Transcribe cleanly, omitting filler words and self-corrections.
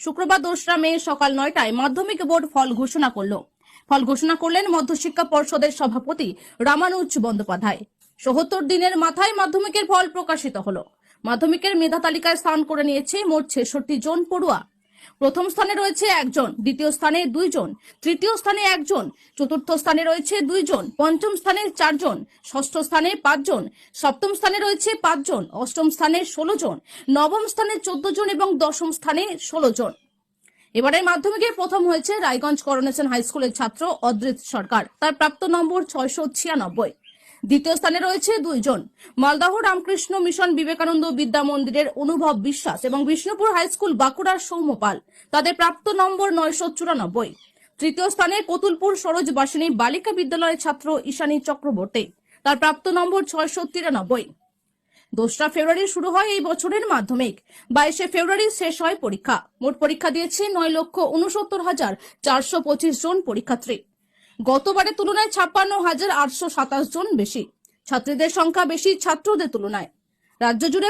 শুক্রবার 2রা মে সকাল 9টায় মাধ্যমিক বোর্ড ফল ঘোষণা করলেন মধ্যশিক্ষা পর্ষদের সভাপতি রামানুজ বন্দ্যোপাধ্যায়। ৭৪ দিনের মাথায় মাধ্যমিকের ফল প্রকাশিত হলো। মাধ্যমিকের মেধা তালিকায় স্থান করে নিয়েছে মোট 66 জন পড়ুয়া। প্রথম স্থানে রয়েছে একজন, দ্বিতীয় স্থানে 2 জন, তৃতীয় স্থানে 1 জন, চতুর্থ স্থানে রয়েছে 2 জন, পঞ্চম স্থানে 4 জন, ষষ্ঠ স্থানে 5 জন, সপ্তম স্থানে রয়েছে 5 জন, অষ্টম স্থানে 16 জন, নবম স্থানে 14 জন এবং দশম স্থানে 16 জন। এবারের মাধ্যমিকে প্রথম হয়েছে রায়গঞ্জ করোনেশন হাই স্কুলের ছাত্র অদ্রিত সরকার, তার প্রাপ্ত নম্বর 696। দ্বিতীয় স্থানে রয়েছে 2 জন, মালদহ রামকৃষ্ণ মিশন বিবেকানন্দ বিদ্যা মন্দিরের অনুভব বিশ্বাস এবং বিষ্ণুপুর হাই স্কুল বাঁকুড়ার সৌম্য পাল, তাদের প্রাপ্ত নম্বর 994। তৃতীয় স্থানে কতুলপুর সরোজবাসিনী বালিকা বিদ্যালয়ের ছাত্র ঈশানী চক্রবর্তী, তার প্রাপ্ত নম্বর 693। 2রা ফেব্রুয়ারি শুরু হয় এই বছরের মাধ্যমিক, 22শে ফেব্রুয়ারি শেষ হয় পরীক্ষা। মোট পরীক্ষা দিয়েছে 9,69,425 জন পরীক্ষার্থী। গতবারের তুলনায় 56,827 জন বেশি। ছাত্রীদের সংখ্যা বেশি ছাত্রদের তুলনায়। রাজ্য জুড়ে